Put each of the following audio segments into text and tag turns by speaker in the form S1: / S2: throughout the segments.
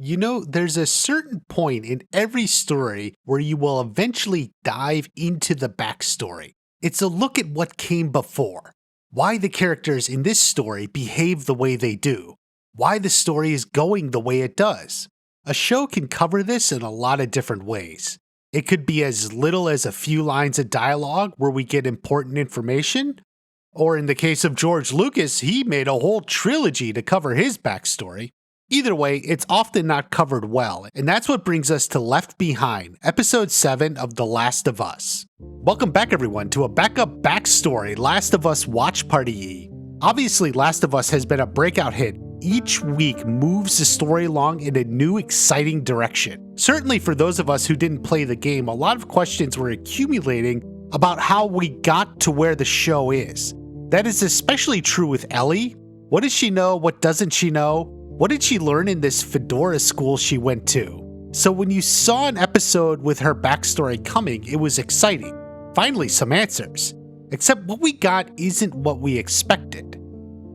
S1: You know, there's a certain point in every story where you will eventually dive into the backstory. It's a look at what came before, why the characters in this story behave the way they do, why the story is going the way it does. A show can cover this in a lot of different ways. It could be as little as a few lines of dialogue where we get important information, or in the case of George Lucas, he made a whole trilogy to cover his backstory. Either way, it's often not covered well, and that's what brings us to Left Behind, Episode 7 of The Last of Us. Welcome back everyone to a backup backstory Last of Us Watch Party. Obviously, Last of Us has been a breakout hit. Each week moves the story along in a new exciting direction. Certainly for those of us who didn't play the game, a lot of questions were accumulating about how we got to where the show is. That is especially true with Ellie. What does she know? What doesn't she know? What did she learn in this fedora school she went to? So when you saw an episode with her backstory coming, it was exciting. Finally, some answers. Except what we got isn't what we expected.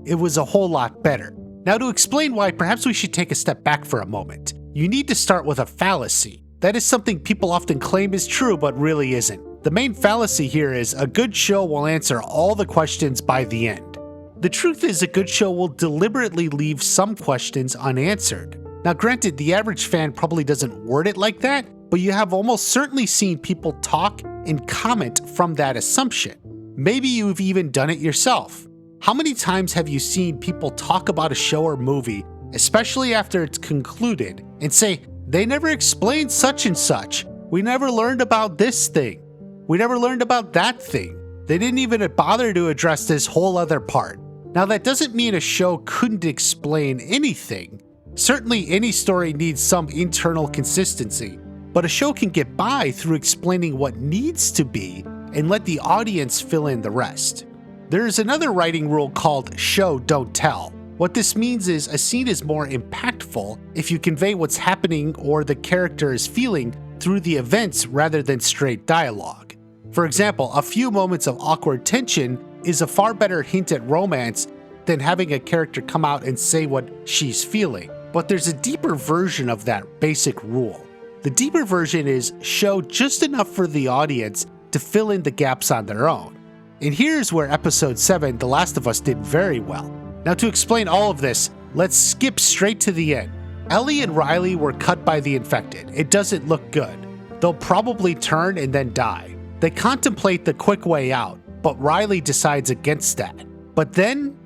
S1: It was a whole lot better. Now to explain why, perhaps we should take a step back for a moment. You need to start with a fallacy. That is something people often claim is true but really isn't. The main fallacy here is a good show will answer all the questions by the end. The truth is, a good show will deliberately leave some questions unanswered. Now granted, the average fan probably doesn't word it like that, but you have almost certainly seen people talk and comment from that assumption. Maybe you've even done it yourself. How many times have you seen people talk about a show or movie, especially after it's concluded, and say, they never explained such and such, we never learned about this thing, we never learned about that thing, they didn't even bother to address this whole other part. Now that doesn't mean a show couldn't explain anything. Certainly any story needs some internal consistency, but a show can get by through explaining what needs to be and let the audience fill in the rest. There is another writing rule called show don't tell. What this means is a scene is more impactful if you convey what's happening or the character is feeling through the events rather than straight dialogue. For example, a few moments of awkward tension is a far better hint at romance than having a character come out and say what she's feeling. But there's a deeper version of that basic rule. The deeper version is show just enough for the audience to fill in the gaps on their own. And here's where Episode 7, The Last of Us, did very well. Now to explain all of this, let's skip straight to the end. Ellie and Riley were cut by the infected. It doesn't look good. They'll probably turn and then die. They contemplate the quick way out, but Riley decides against that. But then,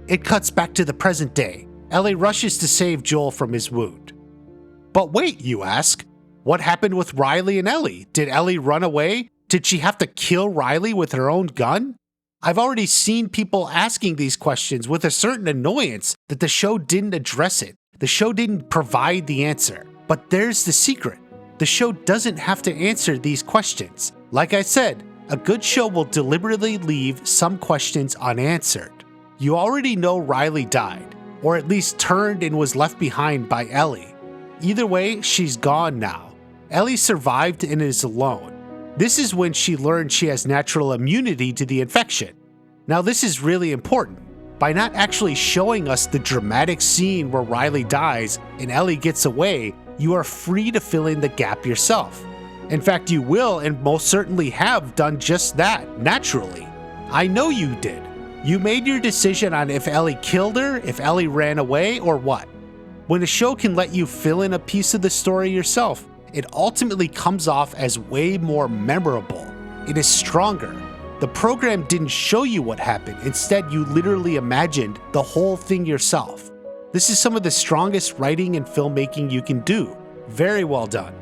S1: it cuts back to the present day. Ellie rushes to save Joel from his wound. But wait, you ask, what happened with Riley and Ellie? Did Ellie run away? Did she have to kill Riley with her own gun? I've already seen people asking these questions with a certain annoyance that the show didn't address it. The show didn't provide the answer. But there's the secret. The show doesn't have to answer these questions. Like I said, a good show will deliberately leave some questions unanswered. You already know Riley died, or at least turned and was left behind by Ellie. Either way, she's gone now. Ellie survived and is alone. This is when she learned she has natural immunity to the infection. Now this is really important. By not actually showing us the dramatic scene where Riley dies and Ellie gets away, you are free to fill in the gap yourself. In fact, you will and most certainly have done just that, naturally. I know you did. You made your decision on if Ellie killed her, if Ellie ran away, or what. When a show can let you fill in a piece of the story yourself, it ultimately comes off as way more memorable. It is stronger. The program didn't show you what happened. Instead, you literally imagined the whole thing yourself. This is some of the strongest writing and filmmaking you can do. Very well done.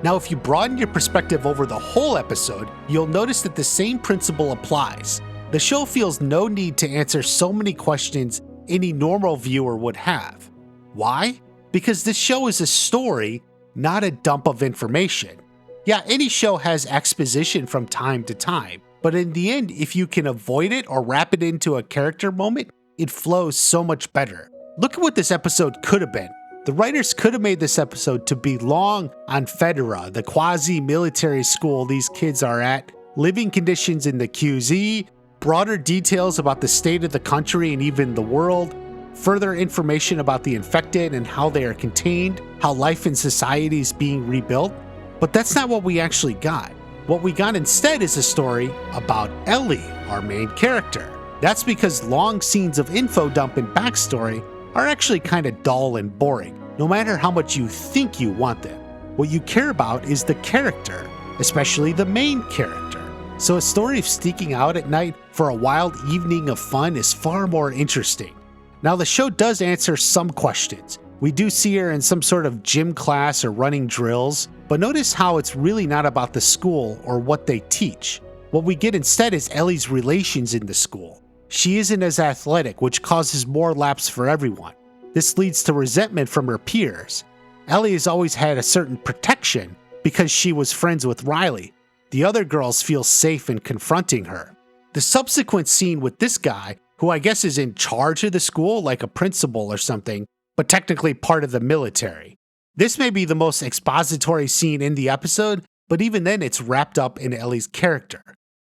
S1: Now, if you broaden your perspective over the whole episode, you'll notice that the same principle applies. The show feels no need to answer so many questions any normal viewer would have. Why? Because this show is a story, not a dump of information. Yeah, any show has exposition from time to time, but in the end, if you can avoid it or wrap it into a character moment, it flows so much better. Look at what this episode could have been. The writers could have made this episode to belong on Federa, the quasi-military school these kids are at, living conditions in the QZ, broader details about the state of the country and even the world, further information about the infected and how they are contained. how life in society is being rebuilt, but that's not what we actually got. What we got instead is a story about Ellie, our main character. That's because long scenes of info dump and backstory are actually kind of dull and boring, no matter how much you think you want them. What you care about is the character, especially the main character. So a story of sneaking out at night for a wild evening of fun is far more interesting. Now the show does answer some questions. We do see her in some sort of gym class or running drills, but notice how it's really not about the school or what they teach. What we get instead is Ellie's relations in the school. She isn't as athletic, which causes more laps for everyone. This leads to resentment from her peers. Ellie has always had a certain protection because she was friends with Riley. The other girls feel safe in confronting her. The subsequent scene with this guy, who I guess is in charge of the school, like a principal or something, but technically part of the military. This may be the most expository scene in the episode, but even then it's wrapped up in Ellie's character.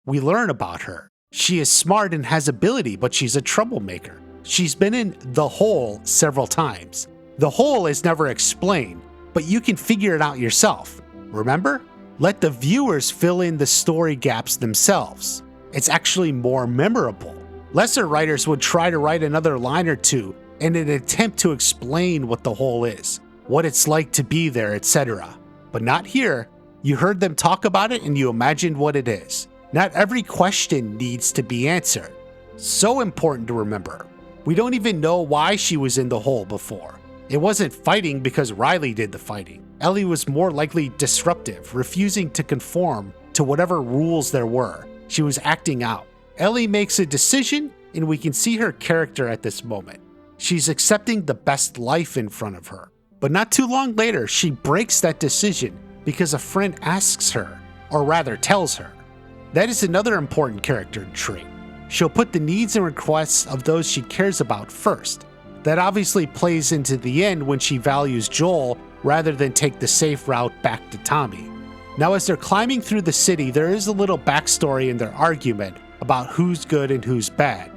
S1: We learn about her. She is smart and has ability, but she's a troublemaker. She's been in the hole several times. The hole is never explained, but you can figure it out yourself. Remember? Let the viewers fill in the story gaps themselves. It's actually more memorable. Lesser writers would try to write another line or two in an attempt to explain what the hole is, what it's like to be there, etc. But not here. You heard them talk about it and you imagined what it is. Not every question needs to be answered. So important to remember. We don't even know why she was in the hole before. It wasn't fighting because Riley did the fighting. Ellie was more likely disruptive, refusing to conform to whatever rules there were. She was acting out. Ellie makes a decision and we can see her character at this moment. She's accepting the best life in front of her. But not too long later, she breaks that decision because a friend asks her, or rather tells her. That is another important character trait. She'll put the needs and requests of those she cares about first. That obviously plays into the end when she values Joel rather than take the safe route back to Tommy. Now as they're climbing through the city, there is a little backstory in their argument about who's good and who's bad.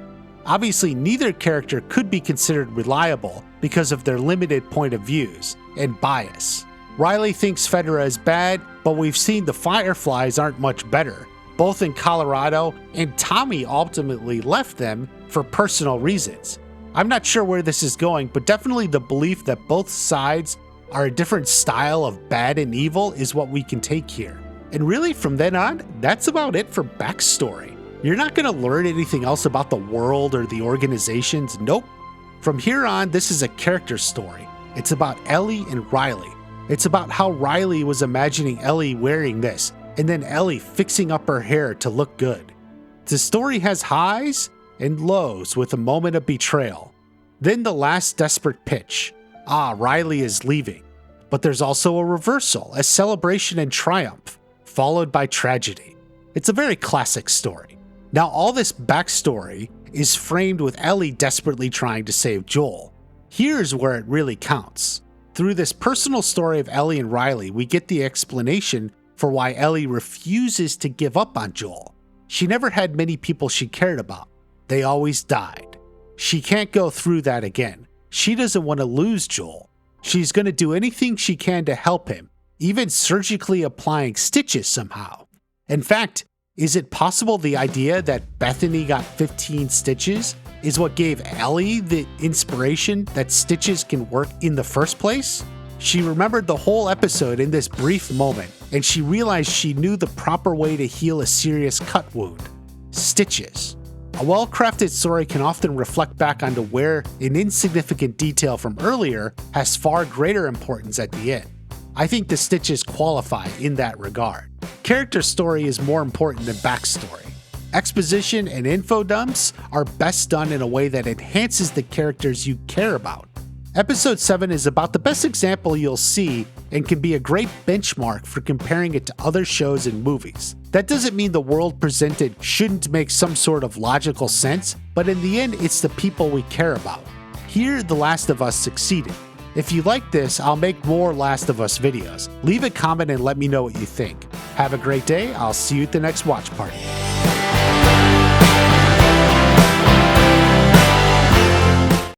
S1: Obviously, neither character could be considered reliable because of their limited point of views and bias. Riley thinks Fedra is bad, but we've seen the Fireflies aren't much better, both in Colorado, and Tommy ultimately left them for personal reasons. I'm not sure where this is going, but definitely the belief that both sides are a different style of bad and evil is what we can take here. And really, from then on, that's about it for backstory. You're not going to learn anything else about the world or the organizations, nope. From here on, this is a character story. It's about Ellie and Riley. It's about how Riley was imagining Ellie wearing this, and then Ellie fixing up her hair to look good. The story has highs and lows with a moment of betrayal. Then the last desperate pitch. Riley is leaving. But there's also a reversal, a celebration and triumph, followed by tragedy. It's a very classic story. Now all this backstory is framed with Ellie desperately trying to save Joel. Here's where it really counts. Through this personal story of Ellie and Riley, we get the explanation for why Ellie refuses to give up on Joel. She never had many people she cared about. They always died. She can't go through that again. She doesn't want to lose Joel. She's going to do anything she can to help him, even surgically applying stitches somehow. In fact, is it possible the idea that Bethany got 15 stitches is what gave Ellie the inspiration that stitches can work in the first place? She remembered the whole episode in this brief moment, and she realized she knew the proper way to heal a serious cut wound. Stitches. A well-crafted story can often reflect back onto where an insignificant detail from earlier has far greater importance at the end. I think the stitches qualify in that regard. Character story is more important than backstory. Exposition and info dumps are best done in a way that enhances the characters you care about. Episode 7 is about the best example you'll see and can be a great benchmark for comparing it to other shows and movies. That doesn't mean the world presented shouldn't make some sort of logical sense, but in the end, it's the people we care about. Here, The Last of Us succeeded. If you like this, I'll make more Last of Us videos. Leave a comment and let me know what you think. Have a great day. I'll see you at the next watch party.